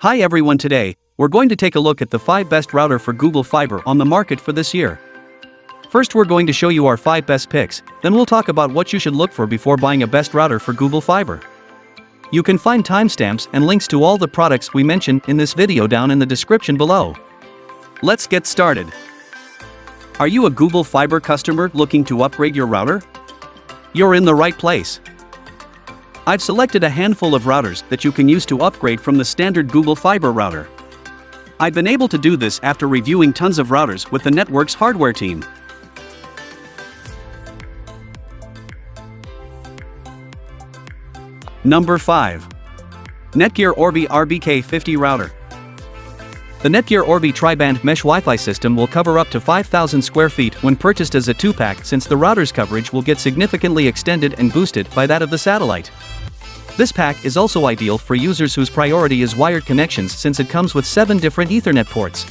Hi everyone, today, we're going to take a look at the 5 best router for Google Fiber on the market for this year. First, we're going to show you our 5 best picks, then we'll talk about what you should look for before buying a best router for Google Fiber. You can find timestamps and links to all the products we mentioned in this video down in the description below. Let's get started. Are you a Google Fiber customer looking to upgrade your router? You're in the right place. I've selected a handful of routers that you can use to upgrade from the standard Google Fiber router. I've been able to do this after reviewing tons of routers with the network's hardware team. Number 5. Netgear Orbi RBK50 Router. The Netgear Orbi tri-band mesh Wi-Fi system will cover up to 5,000 square feet when purchased as a 2-pack, since the router's coverage will get significantly extended and boosted by that of the satellite. This pack is also ideal for users whose priority is wired connections, since it comes with 7 different Ethernet ports.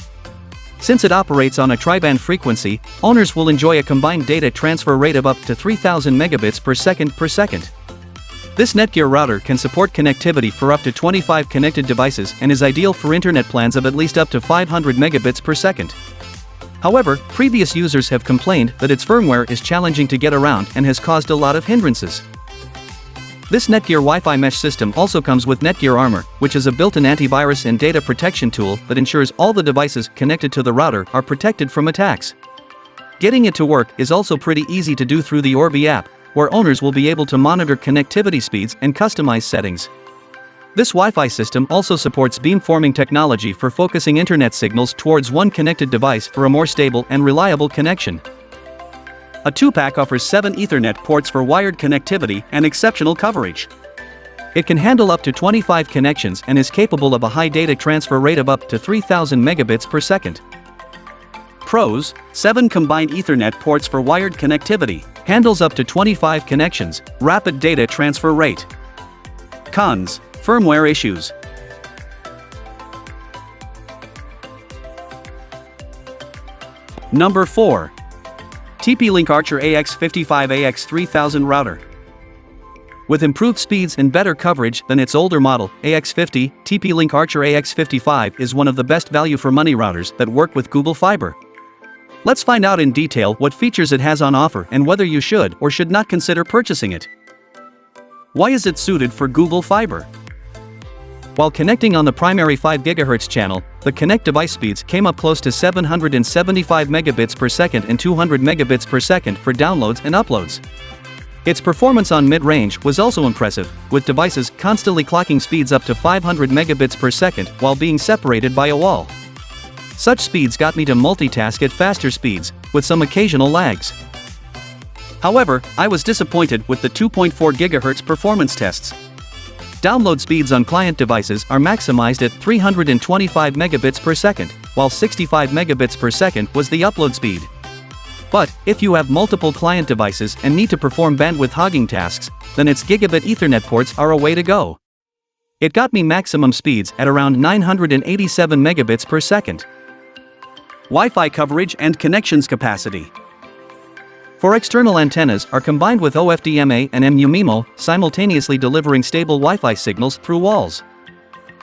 Since it operates on a tri-band frequency, owners will enjoy a combined data transfer rate of up to 3,000 megabits per second. This Netgear router can support connectivity for up to 25 connected devices and is ideal for internet plans of at least up to 500 megabits per second. However, previous users have complained that its firmware is challenging to get around and has caused a lot of hindrances. This Netgear Wi-Fi mesh system also comes with Netgear Armor, which is a built-in antivirus and data protection tool that ensures all the devices connected to the router are protected from attacks. Getting it to work is also pretty easy to do through the Orbi app, where owners will be able to monitor connectivity speeds and customize settings. This Wi-Fi system also supports beamforming technology for focusing internet signals towards one connected device for a more stable and reliable connection. A 2-pack offers 7 Ethernet ports for wired connectivity and exceptional coverage. It can handle up to 25 connections and is capable of a high data transfer rate of up to 3,000 megabits per second. Pros: 7 combined Ethernet ports for wired connectivity, handles up to 25 connections, rapid data transfer rate. Cons: firmware issues. Number 4. TP-Link Archer AX55AX3000 Router. With improved speeds and better coverage than its older model, AX50, TP-Link Archer AX55 is one of the best value for money routers that work with Google Fiber. Let's find out in detail what features it has on offer and whether you should or should not consider purchasing it. Why is it suited for Google Fiber? While connecting on the primary 5 GHz channel, the Connect device speeds came up close to 775 megabits per second and 200 megabits per second for downloads and uploads. Its performance on mid-range was also impressive, with devices constantly clocking speeds up to 500 megabits per second while being separated by a wall. Such speeds got me to multitask at faster speeds, with some occasional lags. However, I was disappointed with the 2.4 GHz performance tests. Download speeds on client devices are maximized at 325 megabits per second, while 65 megabits per second was the upload speed. But, if you have multiple client devices and need to perform bandwidth hogging tasks, then its gigabit Ethernet ports are a way to go. It got me maximum speeds at around 987 megabits per second. Wi-Fi coverage and connections capacity. 4 external antennas are combined with OFDMA and MU-MIMO, simultaneously delivering stable Wi-Fi signals through walls.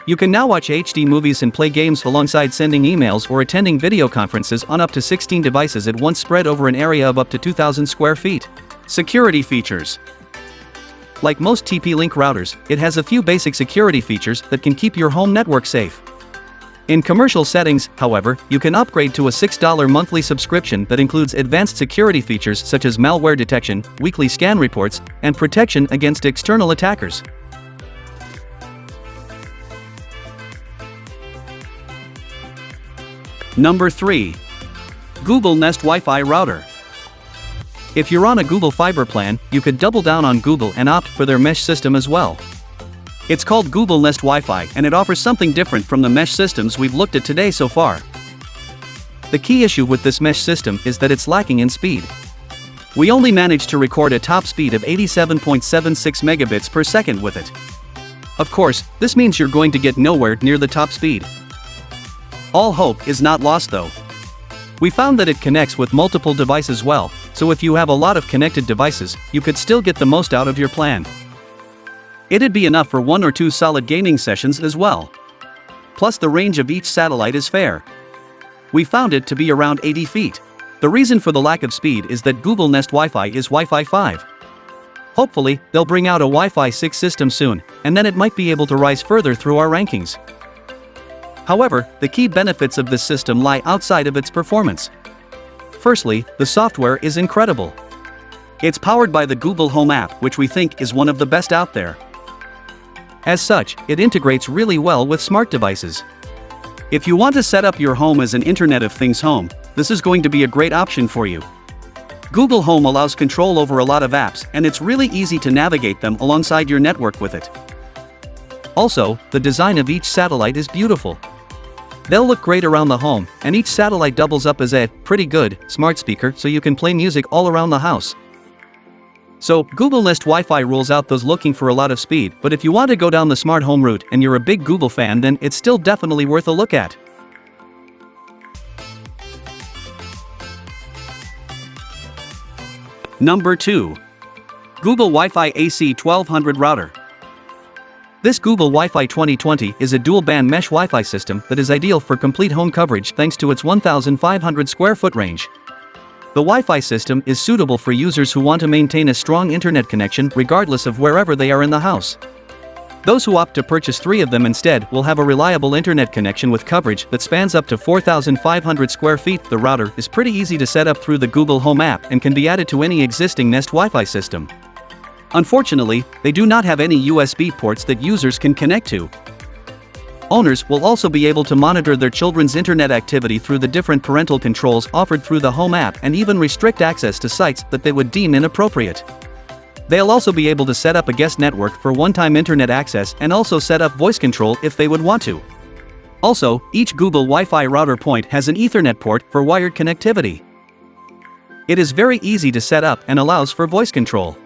You can now watch HD movies and play games alongside sending emails or attending video conferences on up to 16 devices at once, spread over an area of up to 2,000 square feet. Security features. Like most TP-Link routers, it has a few basic security features that can keep your home network safe. In commercial settings, however, you can upgrade to a $6 monthly subscription that includes advanced security features such as malware detection, weekly scan reports, and protection against external attackers. Number 3. Google Nest Wi-Fi Router. If you're on a Google Fiber plan, you could double down on Google and opt for their mesh system as well. It's called Google Nest Wi-Fi, and it offers something different from the mesh systems we've looked at today so far. The key issue with this mesh system is that it's lacking in speed. We only managed to record a top speed of 87.76 megabits per second with it. Of course, this means you're going to get nowhere near the top speed. All hope is not lost though. We found that it connects with multiple devices well, so if you have a lot of connected devices, you could still get the most out of your plan. It'd be enough for 1 or 2 solid gaming sessions as well. plus the range of each satellite is fair. We found it to be around 80 feet. The reason for the lack of speed is that Google Nest Wi-Fi is Wi-Fi 5. Hopefully, they'll bring out a Wi-Fi 6 system soon, and then it might be able to rise further through our rankings. However, the key benefits of this system lie outside of its performance. Firstly, the software is incredible. It's powered by the Google Home app, which we think is one of the best out there. As such, it integrates really well with smart devices. If you want to set up your home as an Internet of Things home, this is going to be a great option for you. Google Home allows control over a lot of apps, and it's really easy to navigate them alongside your network with it. Also, the design of each satellite is beautiful. They'll look great around the home, and each satellite doubles up as a pretty good smart speaker, so you can play music all around the house. So, Google Nest Wi-Fi rules out those looking for a lot of speed, but if you want to go down the smart home route and you're a big Google fan, then it's still definitely worth a look at. Number 2. Google Wi-Fi AC 1200 Router. This Google Wi-Fi 2020 is a dual-band mesh Wi-Fi system that is ideal for complete home coverage thanks to its 1,500 square foot range. The Wi-Fi system is suitable for users who want to maintain a strong internet connection regardless of wherever they are in the house. Those who opt to purchase 3 of them instead will have a reliable internet connection with coverage that spans up to 4,500 square feet. The router is pretty easy to set up through the Google Home app and can be added to any existing Nest Wi-Fi system. Unfortunately, they do not have any USB ports that users can connect to. Owners will also be able to monitor their children's internet activity through the different parental controls offered through the Home app and even restrict access to sites that they would deem inappropriate. They'll also be able to set up a guest network for one-time internet access and also set up voice control if they would want to. Also, each Google Wi-Fi router point has an Ethernet port for wired connectivity. It is very easy to set up and allows for voice control.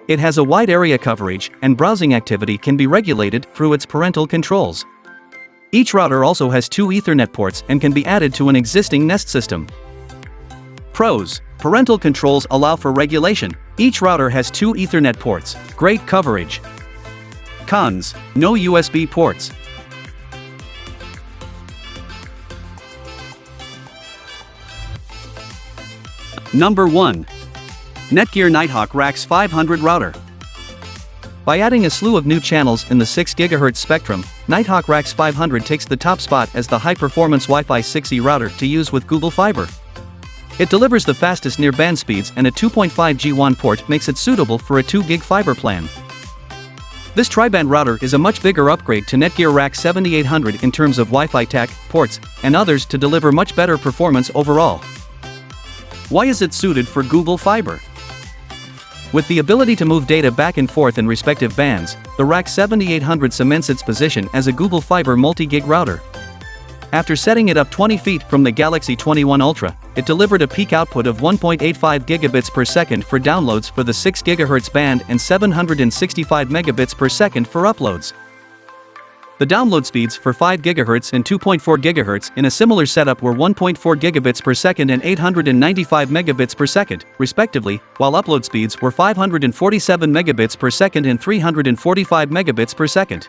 It has a wide area coverage, and browsing activity can be regulated through its parental controls. Each router also has 2 Ethernet ports and can be added to an existing Nest system. Pros: parental controls allow for regulation. Each router has 2 Ethernet ports, great coverage. Cons: no USB ports. Number 1. Netgear Nighthawk RAX 500 Router. By adding a slew of new channels in the 6 GHz spectrum, Nighthawk RAX 500 takes the top spot as the high-performance Wi-Fi 6E router to use with Google Fiber. It delivers the fastest near-band speeds, and a 2.5G WAN port makes it suitable for a 2 gig fiber plan. This tri-band router is a much bigger upgrade to Netgear RAX 7800 in terms of Wi-Fi tech, ports, and others to deliver much better performance overall. Why is it suited for Google Fiber? With the ability to move data back and forth in respective bands, the RAX 7800 cements its position as a Google Fiber multi-gig router. After setting it up 20 feet from the Galaxy 21 Ultra, it delivered a peak output of 1.85 gigabits per second for downloads for the 6 GHz band and 765 megabits per second for uploads. The download speeds for 5 GHz and 2.4 GHz in a similar setup were 1.4 gigabits per second and 895 megabits per second, respectively, while upload speeds were 547 megabits per second and 345 megabits per second.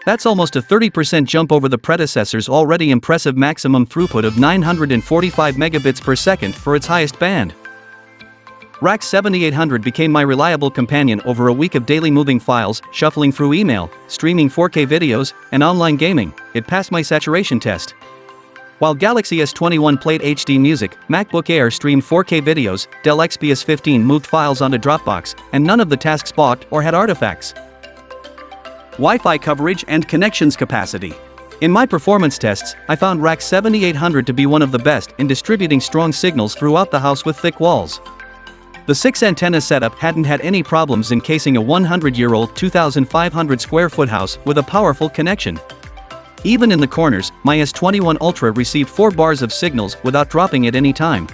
That's almost a 30% jump over the predecessor's already impressive maximum throughput of 945 megabits per second for its highest band. RAX 7800 became my reliable companion over a week of daily moving files, shuffling through email, streaming 4K videos, and online gaming. It passed my saturation test. While Galaxy S21 played HD music, MacBook Air streamed 4K videos, Dell XPS 15 moved files onto Dropbox, and none of the tasks balked or had artifacts. Wi-Fi coverage and connections capacity. In my performance tests, I found RAX 7800 to be one of the best in distributing strong signals throughout the house with thick walls. The 6 antenna setup hadn't had any problems encasing a 100-year-old 2,500 square foot house with a powerful connection. Even in the corners, my S21 Ultra received 4 bars of signals without dropping at any time.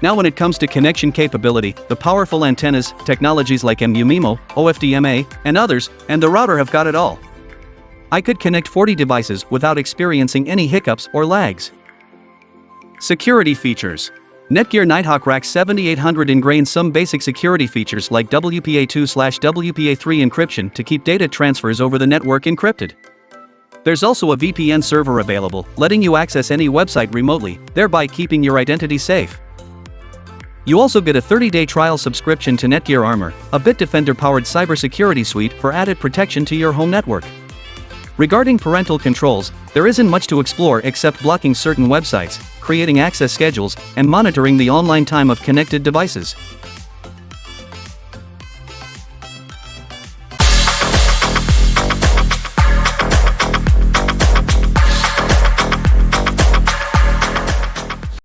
Now when it comes to connection capability, the powerful antennas, technologies like MU-MIMO, OFDMA, and others, and the router have got it all. I could connect 40 devices without experiencing any hiccups or lags. Security features. Netgear Nighthawk RAX 7800 ingrains some basic security features like WPA2/WPA3 encryption to keep data transfers over the network encrypted. There's also a VPN server available, letting you access any website remotely, thereby keeping your identity safe. You also get a 30-day trial subscription to Netgear Armor, a Bitdefender-powered cybersecurity suite for added protection to your home network. Regarding parental controls, there isn't much to explore except blocking certain websites, creating access schedules, and monitoring the online time of connected devices.